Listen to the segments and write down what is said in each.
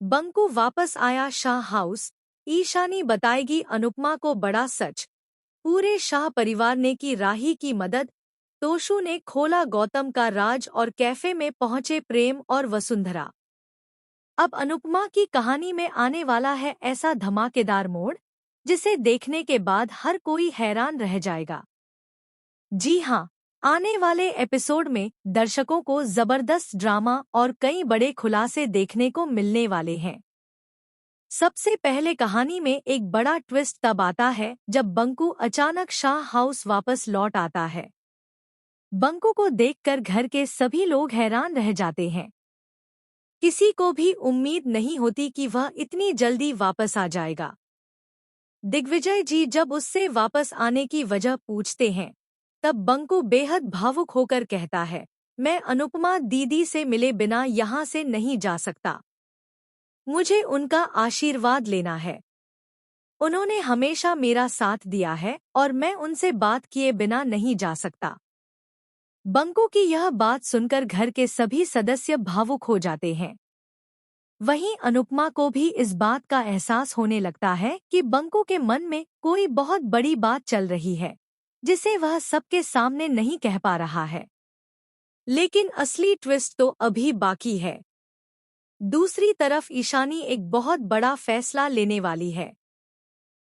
बंकू वापस आया शाह हाउस। ईशानी बताएगी अनुपमा को बड़ा सच। पूरे शाह परिवार ने की राही की मदद। तोशु ने खोला गौतम का राज और कैफे में पहुंचे प्रेम और वसुंधरा। अब अनुपमा की कहानी में आने वाला है ऐसा धमाकेदार मोड़ जिसे देखने के बाद हर कोई हैरान रह जाएगा। जी हाँ, आने वाले एपिसोड में दर्शकों को जबरदस्त ड्रामा और कई बड़े खुलासे देखने को मिलने वाले हैं। सबसे पहले कहानी में एक बड़ा ट्विस्ट तब आता है जब बंकू अचानक शाह हाउस वापस लौट आता है। बंकू को देखकर घर के सभी लोग हैरान रह जाते हैं। किसी को भी उम्मीद नहीं होती कि वह इतनी जल्दी वापस आ जाएगा। दिग्विजय जी जब उससे वापस आने की वजह पूछते हैं, तब बंकू बेहद भावुक होकर कहता है, मैं अनुपमा दीदी से मिले बिना यहाँ से नहीं जा सकता। मुझे उनका आशीर्वाद लेना है। उन्होंने हमेशा मेरा साथ दिया है और मैं उनसे बात किए बिना नहीं जा सकता। बंकू की यह बात सुनकर घर के सभी सदस्य भावुक हो जाते हैं। वहीं अनुपमा को भी इस बात का एहसास होने लगता है कि बंकू के मन में कोई बहुत बड़ी बात चल रही है, जिसे वह सबके सामने नहीं कह पा रहा है। लेकिन असली ट्विस्ट तो अभी बाकी है। दूसरी तरफ ईशानी एक बहुत बड़ा फैसला लेने वाली है।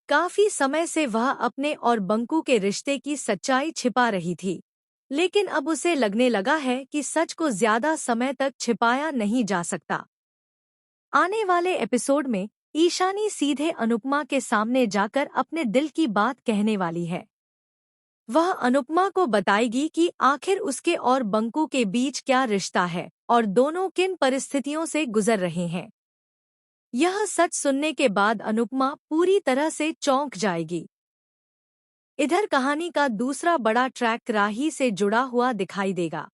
काफी समय से वह अपने और बंकू के रिश्ते की सच्चाई छिपा रही थी, लेकिन अब उसे लगने लगा है कि सच को ज्यादा समय तक छिपाया नहीं जा सकता। आने वाले एपिसोड में ईशानी सीधे अनुपमा के सामने जाकर अपने दिल की बात कहने वाली है। वह अनुपमा को बताएगी कि आखिर उसके और बंकू के बीच क्या रिश्ता है और दोनों किन परिस्थितियों से गुजर रहे हैं। यह सच सुनने के बाद अनुपमा पूरी तरह से चौंक जाएगी। इधर कहानी का दूसरा बड़ा ट्रैक राही से जुड़ा हुआ दिखाई देगा।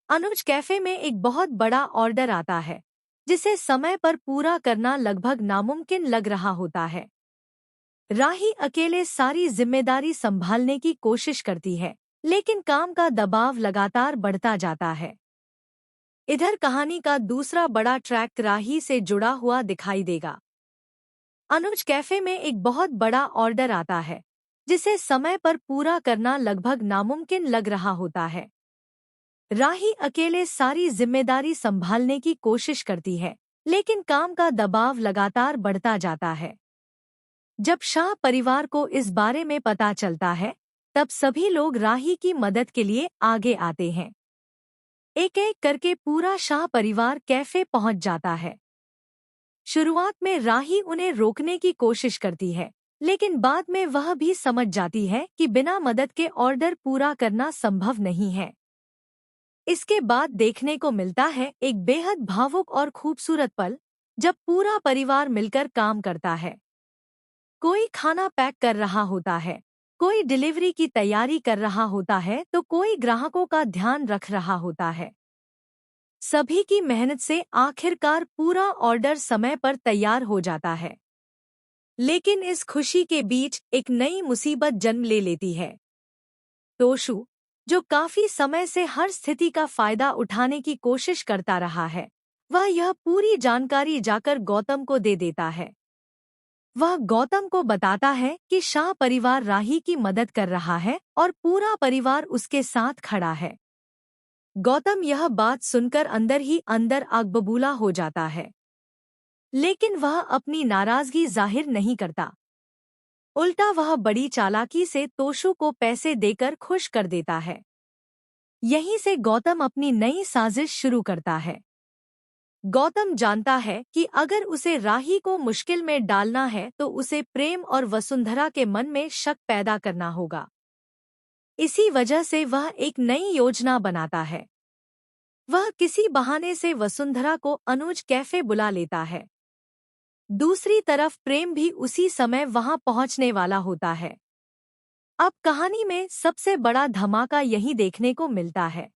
अनुज कैफे में एक बहुत बड़ा ऑर्डर आता है, जिसे समय पर पूरा करना लगभग नामुमकिन लग रहा होता है। राही अकेले सारी जिम्मेदारी संभालने की कोशिश करती है, लेकिन काम का दबाव लगातार बढ़ता जाता है। इधर कहानी का दूसरा बड़ा ट्रैक राही से जुड़ा हुआ दिखाई देगा। अनुज कैफे में एक बहुत बड़ा ऑर्डर आता है, जिसे समय पर पूरा करना लगभग नामुमकिन लग रहा होता है। राही अकेले सारी जिम्मेदारी संभालने की कोशिश करती है, लेकिन काम का दबाव लगातार बढ़ता जाता है। जब शाह परिवार को इस बारे में पता चलता है, तब सभी लोग राही की मदद के लिए आगे आते हैं। एक एक करके पूरा शाह परिवार कैफे पहुंच जाता है। शुरुआत में राही उन्हें रोकने की कोशिश करती है, लेकिन बाद में वह भी समझ जाती है कि बिना मदद के ऑर्डर पूरा करना संभव नहीं है। इसके बाद देखने को मिलता है एक बेहद भावुक और खूबसूरत पल, जब पूरा परिवार मिलकर काम करता है। कोई खाना पैक कर रहा होता है, कोई डिलीवरी की तैयारी कर रहा होता है, तो कोई ग्राहकों का ध्यान रख रहा होता है। सभी की मेहनत से आखिरकार पूरा ऑर्डर समय पर तैयार हो जाता है। लेकिन इस खुशी के बीच एक नई मुसीबत जन्म ले लेती है। तोशु, जो काफी समय से हर स्थिति का फायदा उठाने की कोशिश करता रहा है, वह यह पूरी जानकारी जाकर गौतम को दे देता है। वह गौतम को बताता है कि शाह परिवार राही की मदद कर रहा है और पूरा परिवार उसके साथ खड़ा है। गौतम यह बात सुनकर अंदर ही अंदर आग बबूला हो जाता है, लेकिन वह अपनी नाराजगी जाहिर नहीं करता। उल्टा वह बड़ी चालाकी से तोशु को पैसे देकर खुश कर देता है। यहीं से गौतम अपनी नई साजिश शुरू करता है। गौतम जानता है कि अगर उसे राही को मुश्किल में डालना है तो उसे प्रेम और वसुंधरा के मन में शक पैदा करना होगा। इसी वजह से वह एक नई योजना बनाता है। वह किसी बहाने से वसुंधरा को अनुज कैफे बुला लेता है। दूसरी तरफ प्रेम भी उसी समय वहां पहुंचने वाला होता है। अब कहानी में सबसे बड़ा धमाका यही देखने को मिलता है।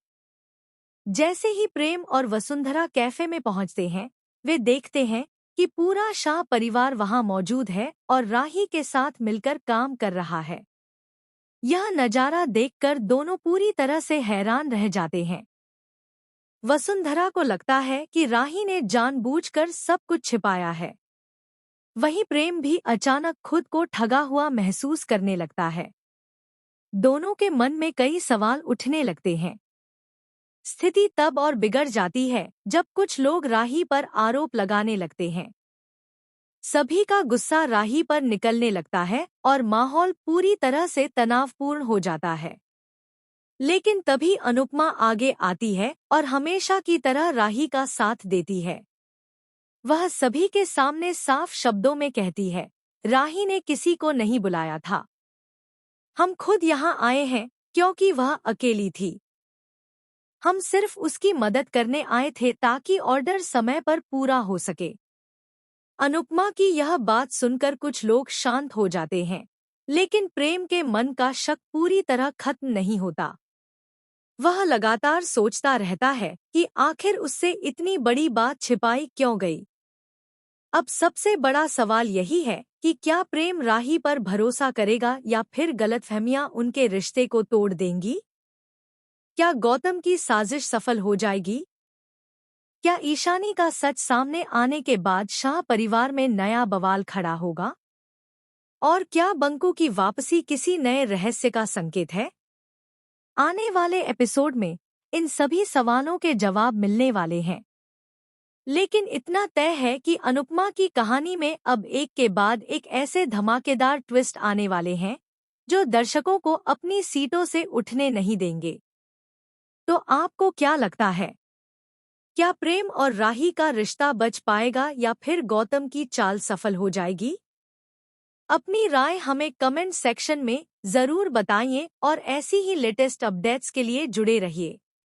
जैसे ही प्रेम और वसुंधरा कैफे में पहुंचते हैं, वे देखते हैं कि पूरा शाह परिवार वहां मौजूद है और राही के साथ मिलकर काम कर रहा है। यह नजारा देखकर दोनों पूरी तरह से हैरान रह जाते हैं। वसुंधरा को लगता है कि राही ने जानबूझकर सब कुछ छिपाया है। वहीं प्रेम भी अचानक खुद को ठगा हुआ महसूस करने लगता है। दोनों के मन में कई सवाल उठने लगते हैं। स्थिति तब और बिगड़ जाती है जब कुछ लोग राही पर आरोप लगाने लगते हैं। सभी का गुस्सा राही पर निकलने लगता है और माहौल पूरी तरह से तनावपूर्ण हो जाता है। लेकिन तभी अनुपमा आगे आती है और हमेशा की तरह राही का साथ देती है। वह सभी के सामने साफ शब्दों में कहती है, राही ने किसी को नहीं बुलाया था। हम खुद यहाँ आए हैं क्योंकि वह अकेली थी। हम सिर्फ उसकी मदद करने आए थे ताकि ऑर्डर समय पर पूरा हो सके। अनुपमा की यह बात सुनकर कुछ लोग शांत हो जाते हैं, लेकिन प्रेम के मन का शक पूरी तरह खत्म नहीं होता। वह लगातार सोचता रहता है कि आखिर उससे इतनी बड़ी बात छिपाई क्यों गई। अब सबसे बड़ा सवाल यही है कि क्या प्रेम राही पर भरोसा करेगा या फिर गलतफहमियां उनके रिश्ते को तोड़ देंगी? क्या गौतम की साजिश सफल हो जाएगी? क्या ईशानी का सच सामने आने के बाद शाह परिवार में नया बवाल खड़ा होगा? और क्या बंकू की वापसी किसी नए रहस्य का संकेत है? आने वाले एपिसोड में इन सभी सवालों के जवाब मिलने वाले हैं। लेकिन इतना तय है कि अनुपमा की कहानी में अब एक के बाद एक ऐसे धमाकेदार ट्विस्ट आने वाले हैं जो दर्शकों को अपनी सीटों से उठने नहीं देंगे। तो आपको क्या लगता है? क्या प्रेम और राही का रिश्ता बच पाएगा या फिर गौतम की चाल सफल हो जाएगी? अपनी राय हमें कमेंट सेक्शन में जरूर बताइए और ऐसी ही लेटेस्ट अपडेट्स के लिए जुड़े रहिए।